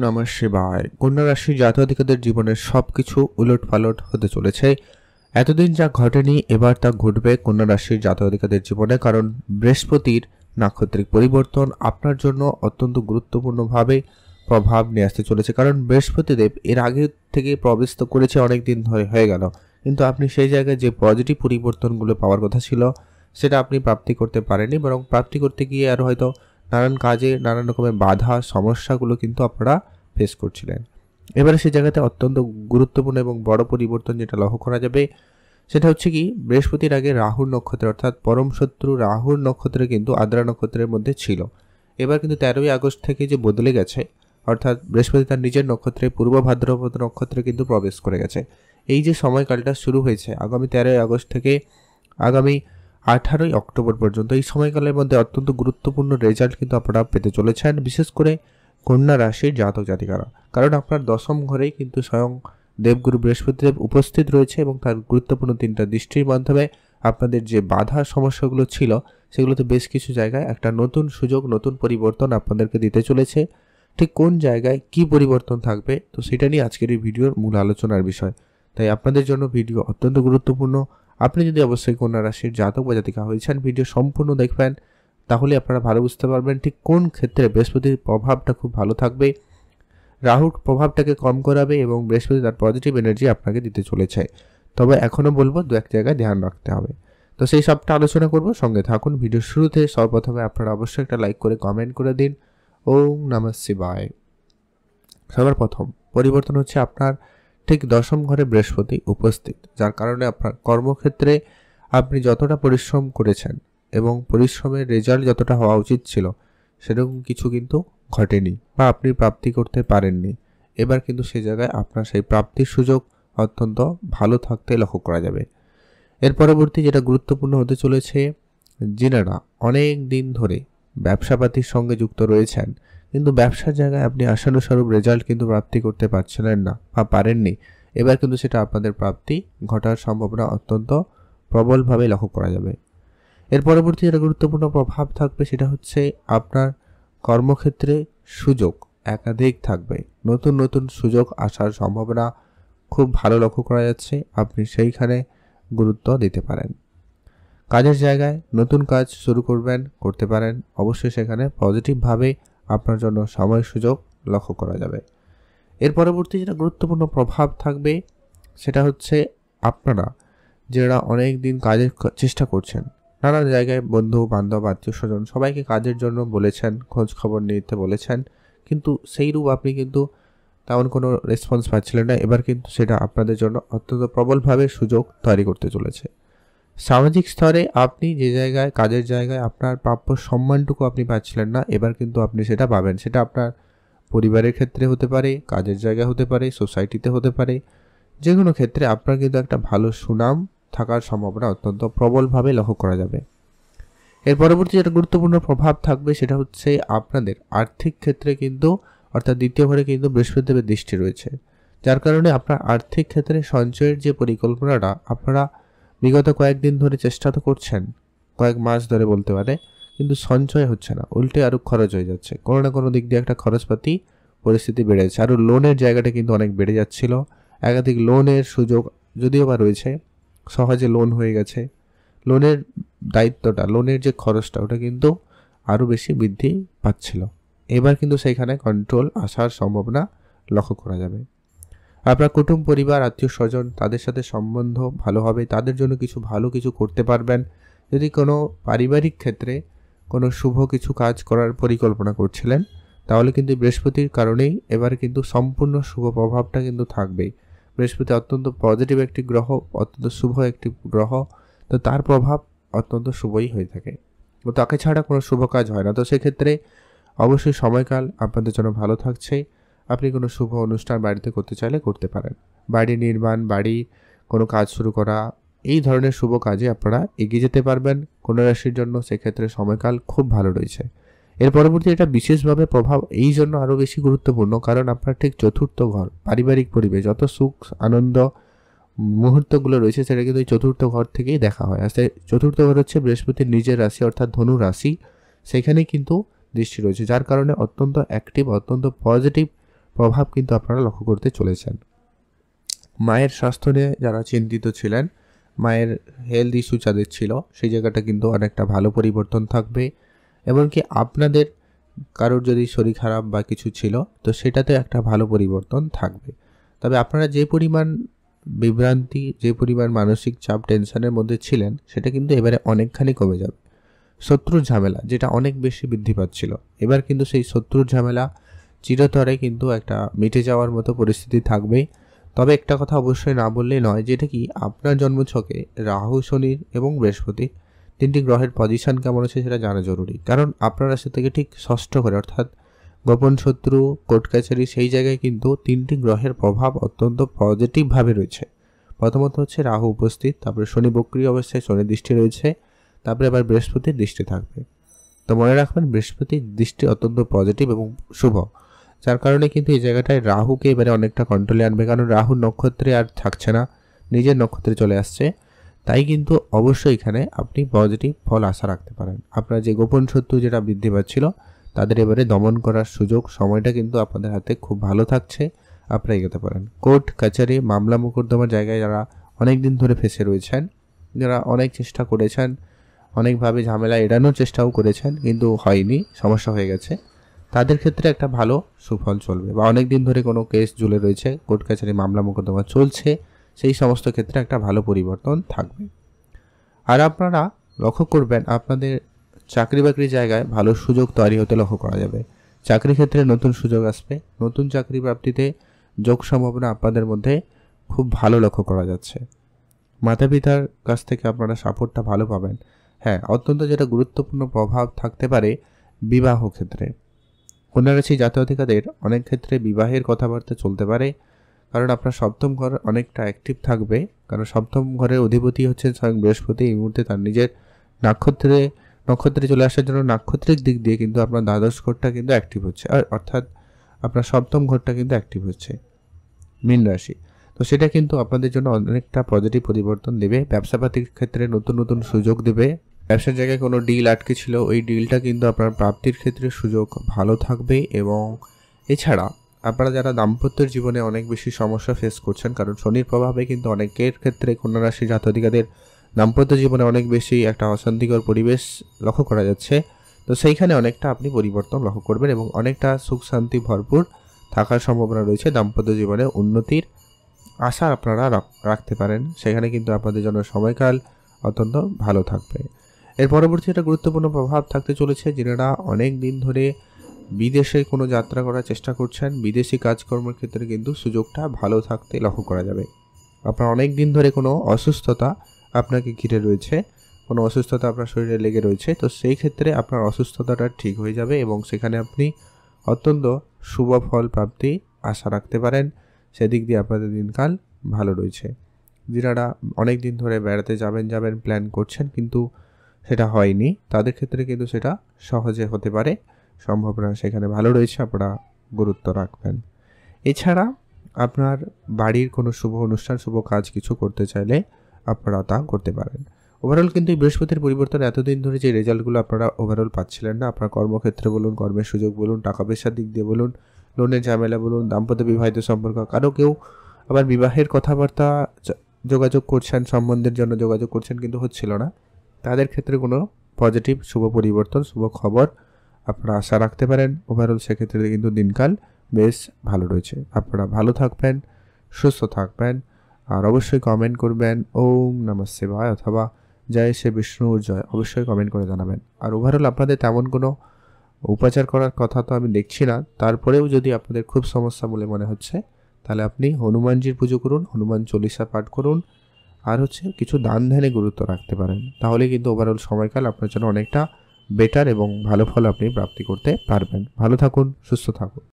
নমঃ শিবায়। কন্যা রাশির জাতক-জাতিকাদের জীবনের সবকিছু উলটপালট হতে চলেছে। এতদিন যা ঘটেনি এবার তা ঘটবে কন্যা রাশির জাতক-জাতিকাদের জীবনে, কারণ বৃহস্পতির নাক্ষত্রিক পরিবর্তন আপনার জন্য অত্যন্ত গুরুত্বপূর্ণভাবে প্রভাব নিয়ে আসতে চলেছে। কারণ বৃহস্পতিদেব এর আগে থেকে প্রবেশ তো করেছে, অনেক দিন ধরে হয়ে গেল, কিন্তু আপনি সেই জায়গায় যে পজিটিভ পরিবর্তনগুলো পাওয়ার কথা ছিল সেটা আপনি প্রাপ্তি করতে পারেননি, বরং প্রাপ্তি করতে গিয়ে আর হয়তো নানান কাজে নানান রকমের বাধা সমস্যাগুলো কিন্তু আপনারা ফেস করছিলেন। এবারে সেই জায়গাতে অত্যন্ত গুরুত্বপূর্ণ এবং বড় পরিবর্তন যেটা লক্ষ্য করা যাবে সেটা হচ্ছে কি, বৃহস্পতির আগে রাহুর নক্ষত্রে অর্থাৎ পরম শত্রু রাহুর নক্ষত্রে কিন্তু আদ্রা নক্ষত্রের মধ্যে ছিল। এবার কিন্তু 13ই আগস্ট থেকে যে বদলে গেছে, অর্থাৎ বৃহস্পতি তার নিজের নক্ষত্রে পূর্ব ভাদ্রপদ নক্ষত্রে কিন্তু প্রবেশ করে গেছে। এই যে সময়কালটা শুরু হয়েছে আগামী 13ই আগস্ট থেকে আগামী 18ই অক্টোবর পর্যন্ত, এই সময়কালের মধ্যে অত্যন্ত গুরুত্বপূর্ণ রেজাল্ট কিন্তু আপনারা পেতে চলেছেন, বিশেষ করে কন্যা রাশির জাতক জাতিকারা। কারণ আপনার দশম ঘরেই কিন্তু স্বয়ং দেবগুরু বৃহস্পতিদেব উপস্থিত রয়েছে এবং তার গুরুত্বপূর্ণ 3টা দৃষ্টির মাধ্যমে আপনাদের যে বাধা সমস্যাগুলো ছিল সেগুলোতে বেশ কিছু জায়গায় একটা নতুন সুযোগ, নতুন পরিবর্তন আপনাদেরকে দিতে চলেছে। ঠিক কোন জায়গায় কি পরিবর্তন থাকবে, তো সেটা নিয়ে আজকের এই ভিডিওর মূল আলোচনার বিষয়। তাই আপনাদের জন্য ভিডিও অত্যন্ত গুরুত্বপূর্ণ। আপনি যদি অবশ্যই কন্যা রাশির জাতক বা জাতিকা হয়েছেন, ভিডিও সম্পূর্ণ দেখবেন, তাহলে আপনারা ভালো বুঝতে পারবেন ঠিক কোন ক্ষেত্রে বৃহস্পতির প্রভাবটা খুব ভালো থাকবে, রাহুর প্রভাবটাকে কম করাবে এবং বৃহস্পতি তার পজিটিভ এনার্জি আপনাকে দিতে চলেছে। তবে এখনও বলবো দু এক জায়গায় ধ্যান রাখতে হবে। তো সেই সবটা আলোচনা করব, সঙ্গে থাকুন। ভিডিওর শুরুতে সর্বপ্রথমে আপনারা অবশ্যই একটা লাইক করে কমেন্ট করে দিন। ওম নমঃ শিবায়। সবার প্রথম পরিবর্তন হচ্ছে আপনার ঠিক দশম ঘরে বৃহস্পতি উপস্থিত, যার কারণে আপনার কর্মক্ষেত্রে আপনি যতটা পরিশ্রম করেছেন এবং পরিশ্রমের রেজাল্ট যতটা হওয়া উচিত ছিল সেরকম কিছু কিন্তু ঘটেনি বা আপনি প্রাপ্তি করতে পারেননি। এবার কিন্তু সেই জায়গায় আপনার সেই প্রাপ্তির সুযোগ অত্যন্ত ভালো থাকতে লক্ষ্য করা যাবে। এর পরবর্তী যেটা গুরুত্বপূর্ণ হতে চলেছে, যিনারা অনেক দিন ধরে ব্যবসাপাতির সঙ্গে যুক্ত রয়েছেন কিন্তু ব্যবসার জায়গায় আপনি আশানুস্বরূপ রেজাল্ট কিন্তু প্রাপ্তি করতে পারছিলেন না বা পারেননি, এবার কিন্তু সেটা আপনাদের প্রাপ্তি ঘটার সম্ভাবনা অত্যন্ত প্রবলভাবে লক্ষ্য করা যাবে। এর পরবর্তী যেটা গুরুত্বপূর্ণ প্রভাব থাকবে সেটা হচ্ছে আপনার কর্মক্ষেত্রে সুযোগ একাধিক থাকবে, নতুন নতুন সুযোগ আসার সম্ভাবনা খুব ভালো লক্ষ্য করা যাচ্ছে, আপনি সেইখানে গুরুত্ব দিতে পারেন। কাজের জায়গায় নতুন কাজ শুরু করতে পারেন, অবশ্যই সেখানে পজিটিভভাবে আপনার জন্য সময় সুযোগ লক্ষ্য করা যাবে। এর পরবর্তী যেটা গুরুত্বপূর্ণ প্রভাব থাকবে সেটা হচ্ছে আপনারা যারা অনেক দিন কাজের চেষ্টা করছেন, নানা জায়গায় বন্ধু বান্ধব আত্মীয় স্বজন সবাইকে কাজের জন্য বলেছেন, খোঁজ খবর নিতে বলেছেন, কিন্তু সেইরূপ আপনি কিন্তু তেমন কোনো রেসপন্স পাচ্ছিলেন না। এবার কিন্তু সেটা আপনাদের জন্য অত্যন্ত প্রবলভাবে সুযোগ তৈরি করতে চলেছে। সামাজিক স্তরে আপনি যে জায়গায় কাজের জায়গায় আপনার প্রাপ্য সম্মানটুকু আপনি পাচ্ছিলেন না, এবার কিন্তু আপনি সেটা পাবেন। সেটা আপনার পরিবারের ক্ষেত্রে হতে পারে, কাজের জায়গা হতে পারে, সোসাইটিতে হতে পারে, যে কোনো ক্ষেত্রে আপনার কিন্তু একটা ভালো সুনাম থাকার সম্ভাবনা অত্যন্ত প্রবলভাবে লক্ষ্য করা যাবে। এর পরবর্তী যেটা গুরুত্বপূর্ণ প্রভাব থাকবে সেটা হচ্ছে আপনাদের আর্থিক ক্ষেত্রে কিন্তু, অর্থাৎ দ্বিতীয় ঘরে কিন্তু বৃহস্পতিদেবের দৃষ্টি রয়েছে, যার কারণে আপনার আর্থিক ক্ষেত্রে সঞ্চয়ের যে পরিকল্পনাটা আপনারা বিগত কয়েকদিন ধরে চেষ্টা তো করছেন, কয়েক মাস ধরে বলতে পারে, কিন্তু সঞ্চয় হচ্ছে না, উল্টে আরও খরচ হয়ে যাচ্ছে। কোনো না কোনো দিক দিয়ে একটা খরচপাতি পরিস্থিতি বেড়ে যাচ্ছে, আরও লোনের জায়গাটা কিন্তু অনেক বেড়ে যাচ্ছিল। একাধিক লোনের সুযোগ যদিও বা রয়েছে, সহজে লোন হয়ে গেছে, লোনের দায়িত্বটা, লোনের যে খরচটা ওটা কিন্তু আরও বেশি বৃদ্ধি পাচ্ছিল। এবার কিন্তু সেইখানে কন্ট্রোল আসার সম্ভাবনা লক্ষ্য করা যাবে। আপনার কুটুম্ব পরিবার আত্মীয় স্বজন তাদের সাথে সম্বন্ধ ভালো হবে, তাদের জন্য কিছু ভালো কিছু করতে পারবেন। যদি কোনো পারিবারিক ক্ষেত্রে কোনো শুভ কিছু কাজ করার পরিকল্পনা করছিলেন, তাহলে কিন্তু বৃহস্পতির কারণেই এবার কিন্তু সম্পূর্ণ শুভ প্রভাবটা কিন্তু থাকবেই। বৃহস্পতি অত্যন্ত পজিটিভ একটি গ্রহ, অত্যন্ত শুভ একটি গ্রহ, তো তার প্রভাব অত্যন্ত শুভই হয়ে থাকে, তো তাকে ছাড়া কোনো শুভ কাজ হয় না। তো সেক্ষেত্রে অবশ্যই সময়কাল আপনাদের জন্য ভালো থাকছে। আপনি কোনো শুভ অনুষ্ঠান বাড়িতে করতে চাইলে করতে পারেন, বাড়ি নির্মাণ, বাড়ি কোনো কাজ শুরু করা, এই ধরনের শুভ কাজে আপনারা এগিয়ে যেতে পারবেন কন্যা রাশির জন্য। সেক্ষেত্রে সময়কাল খুব ভালো রয়েছে। এর পরবর্তী এটা বিশেষভাবে প্রভাব এই জন্য আরও বেশি গুরুত্বপূর্ণ, কারণ আপনার ঠিক চতুর্থ ঘর, পারিবারিক পরিবেশ, যত সুখ আনন্দ মুহূর্তগুলো রয়েছে সেটা কিন্তু এই চতুর্থ ঘর থেকেই দেখা হয়। আসলে চতুর্থ ঘর হচ্ছে বৃহস্পতির নিজের রাশি অর্থাৎ ধনু রাশি, সেখানেই কিন্তু দৃষ্টি রয়েছে, যার কারণে অত্যন্ত অ্যাক্টিভ, অত্যন্ত পজিটিভ প্রভাব কিন্তু আপনারা লক্ষ্য করতে চলেছেন। মায়ের স্বাস্থ্য নিয়ে যারা চিন্তিত ছিলেন, মায়ের হেলথ ইস্যু যাদের ছিল, সেই জায়গাটা কিন্তু অনেকটা ভালো পরিবর্তন থাকবে। এমনকি আপনাদের কারোর যদি শরীর খারাপ বা কিছু ছিল, তো সেটাতে একটা ভালো পরিবর্তন থাকবে। তবে আপনারা যে পরিমাণ বিভ্রান্তি, যে পরিমাণ মানসিক চাপ, টেনশনের মধ্যে ছিলেন, সেটা কিন্তু এবারে অনেকখানি কমে যাবে। শত্রুর ঝামেলা যেটা অনেক বেশি বৃদ্ধি পাচ্ছিল, এবার কিন্তু সেই শত্রুর ঝামেলা চিরতরে কিন্তু একটা মিটে যাওয়ার মতো পরিস্থিতি থাকবেই। তবে একটা কথা অবশ্যই না বললেই নয়, যেটা কি আপনার জন্মছকে রাহু, শনির এবং বৃহস্পতি তিনটি গ্রহের পজিশন কেমন আছে সেটা জানা জরুরি। কারণ আপনার রাশি থেকে ঠিক ষষ্ঠ ঘরে, অর্থাৎ গোপন শত্রু, কোর্ট কাছারি, সেই জায়গায় কিন্তু তিনটি গ্রহের প্রভাব অত্যন্ত পজিটিভভাবে রয়েছে। প্রথমত হচ্ছে রাহু উপস্থিত, তারপরে শনি বক্রী অবস্থায়, শনির দৃষ্টি রয়েছে, তারপরে আবার বৃহস্পতির দৃষ্টি থাকবে। তো মনে রাখবেন, বৃহস্পতির দৃষ্টি অত্যন্ত পজিটিভ এবং শুভ, যার কারণে কিন্তু এই জায়গাটায় রাহুকে এবারে অনেকটা কন্ট্রোলে আনবে। কারণ রাহু নক্ষত্রে আর থাকছে না, নিজের নক্ষত্রে চলে আসছে। তাই কিন্তু অবশ্যই এখানে আপনি পজিটিভ ফল আশা রাখতে পারেন। আপনার যে গোপন শত্রু যেটা বৃদ্ধি পাচ্ছিল, তাদের এবারে দমন করার সুযোগ, সময়টা কিন্তু আপনাদের হাতে খুব ভালো থাকছে, আপনারা এগোতে পারেন। কোর্ট কাছারি, মামলা মোকদ্দমার জায়গায় যারা অনেক দিন ধরে ফেঁসে রয়েছেন, যারা অনেক চেষ্টা করেছেন, অনেকভাবে ঝামেলা এড়ানোর চেষ্টাও করেছেন কিন্তু হয়নি, সমস্যা হয়ে গেছে, তাদের ক্ষেত্রে একটা ভালো সুফল চলবে। বা অনেক দিন ধরে কোনো কেস ঝুলে রয়েছে, কোর্ট কাছারি, মামলা মোকদ্দমা চলছে, সেই সমস্ত ক্ষেত্রে একটা ভালো পরিবর্তন থাকবে। আর আপনারা লক্ষ্য করবেন, আপনাদের চাকরি বাকরির জায়গায় ভালো সুযোগ তৈরি হতে লক্ষ্য করা যাবে। চাকরি ক্ষেত্রে নতুন সুযোগ আসবে, নতুন চাকরি প্রাপ্তিতে যোগ সম্ভাবনা আপনাদের মধ্যে খুব ভালো লক্ষ্য করা যাচ্ছে। মাতা পিতার কাছ থেকে আপনারা সাপোর্টটা ভালো পাবেন। হ্যাঁ, অত্যন্ত যেটা গুরুত্বপূর্ণ প্রভাব থাকতে পারে বিবাহ ক্ষেত্রে। কন্যা রাশি জাতক-জাতিকাদের অনেক ক্ষেত্রে বিবাহের কথাবার্তা চলতে পারে, কারণ আপনার সপ্তম ঘর অনেকটা অ্যাক্টিভ থাকবে। কারণ সপ্তম ঘরের অধিপতি হচ্ছেন স্বয়ং বৃহস্পতি। এই মুহূর্তে তার নিজের নক্ষত্রে চলে আসার জন্য নাক্ষত্রিক দিক দিয়ে কিন্তু আপনার দ্বাদশ ঘরটা কিন্তু অ্যাক্টিভ হচ্ছে, অর্থাৎ আপনার সপ্তম ঘরটা কিন্তু অ্যাক্টিভ হচ্ছে, মীন রাশি। তো সেটা কিন্তু আপনাদের জন্য অনেকটা পজিটিভ পরিবর্তন দেবে। ব্যবসাপাতির ক্ষেত্রে নতুন নতুন সুযোগ দেবে। ব্যবসার জায়গায় কোনো ডিল আটকে ছিল, ওই ডিলটা কিন্তু আপনার প্রাপ্তির ক্ষেত্রে সুযোগ ভালো থাকবে। এবং এছাড়া আপনারা যারা দাম্পত্যের জীবনে অনেক বেশি সমস্যা ফেস করছেন, কারণ শনির প্রভাবে কিন্তু অনেকের ক্ষেত্রে কন্যা রাশির জাতক-জাতিকাদের দাম্পত্য জীবনে অনেক বেশি একটা অশান্তিকর পরিবেশ লক্ষ্য করা যাচ্ছে, তো সেইখানে অনেকটা আপনি পরিবর্তন লক্ষ্য করবেন এবং অনেকটা সুখ শান্তি ভরপুর থাকার সম্ভাবনা রয়েছে। দাম্পত্য জীবনে উন্নতির আশা আপনারা রাখতে পারেন, সেখানে কিন্তু আপনাদের জন্য সময়কাল অত্যন্ত ভালো থাকবে। এর পরবর্তী একটা গুরুত্বপূর্ণ প্রভাব থাকতে চলেছে, যারা অনেক দিন ধরে বিদেশে কোনো যাত্রা করার চেষ্টা করছেন, বিদেশি কাজকর্মের ক্ষেত্রে কিন্তু সুযোগটা ভালো থাকতে লক্ষ্য করা যাবে। আপনার অনেক দিন ধরে কোনো অসুস্থতা আপনাকে ঘিরে রয়েছে, কোনো অসুস্থতা আপনার শরীরে লেগে রয়েছে, তো সেই ক্ষেত্রে আপনার অসুস্থতাটা ঠিক হয়ে যাবে এবং সেখানে আপনি অত্যন্ত শুভ ফল প্রাপ্তি আশা রাখতে পারেন। সেদিক দিয়ে আপনাদের দিনকাল ভালো রয়েছে। যারা অনেক দিন ধরে বেড়াতে যাবেন প্ল্যান করছেন কিন্তু সেটা হয়নি, তাদের ক্ষেত্রে কিন্তু সেটা সহজে হতে পারে, সম্ভাবনা সেখানে ভালো রয়েছে, আপনারা গুরুত্ব রাখবেন। এছাড়া আপনার বাড়ির কোনো শুভ অনুষ্ঠান, শুভ কাজ কিছু করতে চাইলে আপনারা তা করতে পারেন। ওভারঅল কিন্তু এই বৃহস্পতির পরিবর্তন এতদিন ধরে যে রেজাল্টগুলো আপনারা ওভারঅল পাচ্ছিলেন না, আপনার কর্মক্ষেত্রে বলুন, কর্মের সুযোগ বলুন, টাকা পয়সার দিক দিয়ে বলুন, লোনের ঝামেলা বলুন, দাম্পত্য বিবাহিত সম্পর্ক, কারো কেউ আবার বিবাহের কথাবার্তা যোগাযোগ করছেন, সম্বন্ধের জন্য যোগাযোগ করছেন কিন্তু হচ্ছিল না, তাদের ক্ষেত্রে কোনো পজিটিভ শুভ পরিবর্তন, শুভ খবর আপনারা আশা রাখতে পারেন। ওভারঅল সেক্ষেত্রে কিন্তু দিনকাল বেশ ভালো রয়েছে। আপনারা ভালো থাকবেন, সুস্থ থাকবেন, আর অবশ্যই কমেন্ট করবেন ওম নমঃ শিবায় অথবা জয় শ্রী বিষ্ণুর জয়, অবশ্যই কমেন্ট করে জানাবেন। আর ওভারঅল আপনাদের তেমন কোনো উপাচার করার কথা তো আমি দেখছি না, তারপরেও যদি আপনাদের খুব সমস্যা বলে মনে হচ্ছে, তাহলে আপনি হনুমানজির পুজো করুন, হনুমান চল্লিশা পাঠ করুন, আর কিছু দান ধ্যানে গুরুত্ব রাখতে পারেন। তাহলে কিন্তু ওভারঅল সময়কাল আপনার জন্য অনেকটা বেটার এবং ভালো ফল আপনি প্রাপ্তি করতে পারবেন। ভালো থাকুন, সুস্থ থাকুন।